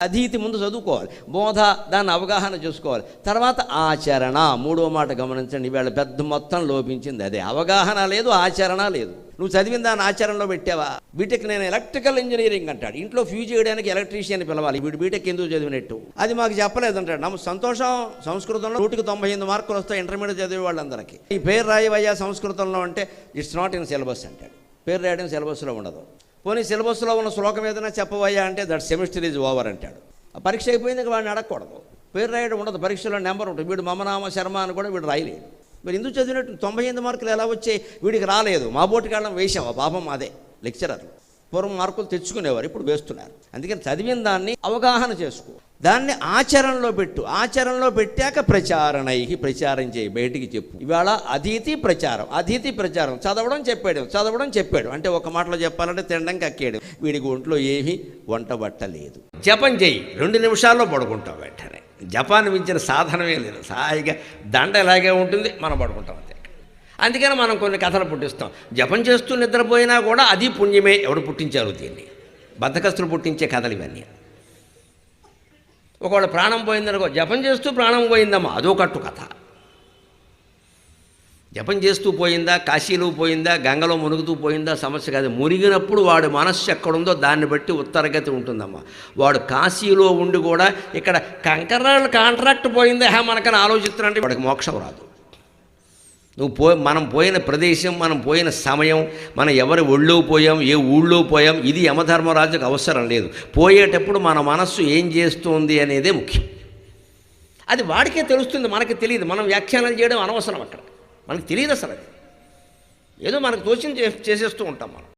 అధీతి ముందు చదువుకోవాలి, బోధ దాన్ని అవగాహన చేసుకోవాలి, తర్వాత ఆచరణ. మూడో మాట గమనించండి, వీళ్ళ పెద్ద మొత్తం లోపించింది అదే. అవగాహన లేదు, ఆచరణ లేదు. నువ్వు చదివిన దాన్ని ఆచరణలో పెట్టావా? బీటెక్ నేను ఎలక్ట్రికల్ ఇంజనీరింగ్ అంటాడు, ఇంట్లో ఫ్యూజ్ చేయడానికి ఎలక్ట్రీషియన్ పిలవాలి, వీడు బీటెక్ ఎందుకు చదివినట్టు అది మాకు చెప్పలేదంటాడు. నమ్మ సంతోషం, సంస్కృతంలో 198 మార్కులు వస్తాయి ఇంటర్మీడియట్ చదివే వాళ్ళందరికీ. ఈ పేరు రాయవయ్యా సంస్కృతంలో అంటే ఇట్స్ నాట్ ఇన్ సిలబస్ అంటాడు. పేరు రాయడం సిలబస్లో ఉండదు. పోనీ సిలబస్లో ఉన్న శ్లోకం ఏదైనా చెప్పవయ్యా అంటే దట్ సెమిస్టర్ ఈజ్ ఓవర్ అంటాడు. ఆ పరీక్ష అయిపోయింది, వాడిని అడగకూడదు. పేరు రాయడం ఉండదు, పరీక్షలో నెంబర్ ఉంటుంది. వీడు మమనామ శర్మ అని కూడా వీడు రాయలేడు. మీరు ఎందుకు చదివినట్టు 98 మార్కులు ఎలా వచ్చాయి? వీడికి రాలేదు, మా బోటికాళ్ళం వేసావా పాపం. అదే లెక్చరర్లు పూర్వం మార్కులు తెచ్చుకునేవారు, ఇప్పుడు వేస్తున్నారు. అందుకని చదివిన దాన్ని అవగాహన చేసుకో, దాన్ని ఆచరణలో పెట్టు. ఆచరణలో పెట్టాక ప్రచారణై, ప్రచారం చేయి, బయటికి చెప్పు. ఇవాళ అధీతి ప్రచారం, అధీతి ప్రచారం. చదవడం చెప్పాడు అంటే ఒక మాటలో చెప్పాలంటే తినడం కక్కేయడం. వీడికి ఒంట్లో ఏమీ వంట బట్టలేదు. జపం చేయి, 2 నిమిషాల్లో పడుకుంటాం వెంటనే. జపాన్ని మించిన సాధనమే లేదు. హాయిగా దండ ఇలాగే ఉంటుంది, మనం పడుకుంటాం అంతే. అందుకని మనం కొన్ని కథలు పుట్టిస్తాం. జపం చేస్తూ నిద్రపోయినా కూడా అది పుణ్యమే. ఎవరు పుట్టించారు దీన్ని? బద్ధకస్తులు పుట్టించే కథలు ఇవన్నీ. ఒకవేళ ప్రాణం పోయిందనుకో, జపం చేస్తూ ప్రాణం పోయిందమ్మా, అదో కట్టు కథ. జపం చేస్తూ పోయిందా, కాశీలో పోయిందా, గంగలో మునుగుతూ పోయిందా సమస్య కాదు. మునిగినప్పుడు వాడి మనస్సు ఎక్కడుందో దాన్ని బట్టి ఉత్తరగతి ఉంటుందమ్మా. వాడు కాశీలో ఉండి కూడా ఇక్కడ కంకరాలు కాంట్రాక్ట్ పోయిందా మనకని ఆలోచిస్తున్నారంటే వాడికి మోక్షం రాదు. మనం పోయిన ప్రదేశం, మనం పోయిన సమయం, మనం ఎవరి ఒళ్ళో పోయాం, ఏ ఊళ్ళో పోయాం, ఇది యమధర్మరాజుకు అవసరం లేదు. పోయేటప్పుడు మన మనస్సు ఏం చేస్తుంది అనేదే ముఖ్యం. అది వాడికే తెలుస్తుంది, మనకి తెలియదు. మనం వ్యాఖ్యానం చేయడం అనవసరం. అక్కడ మనకు తెలియదు అసలు. అది ఏదో మనకు తోచింది చేసేస్తూ ఉంటాం మనం.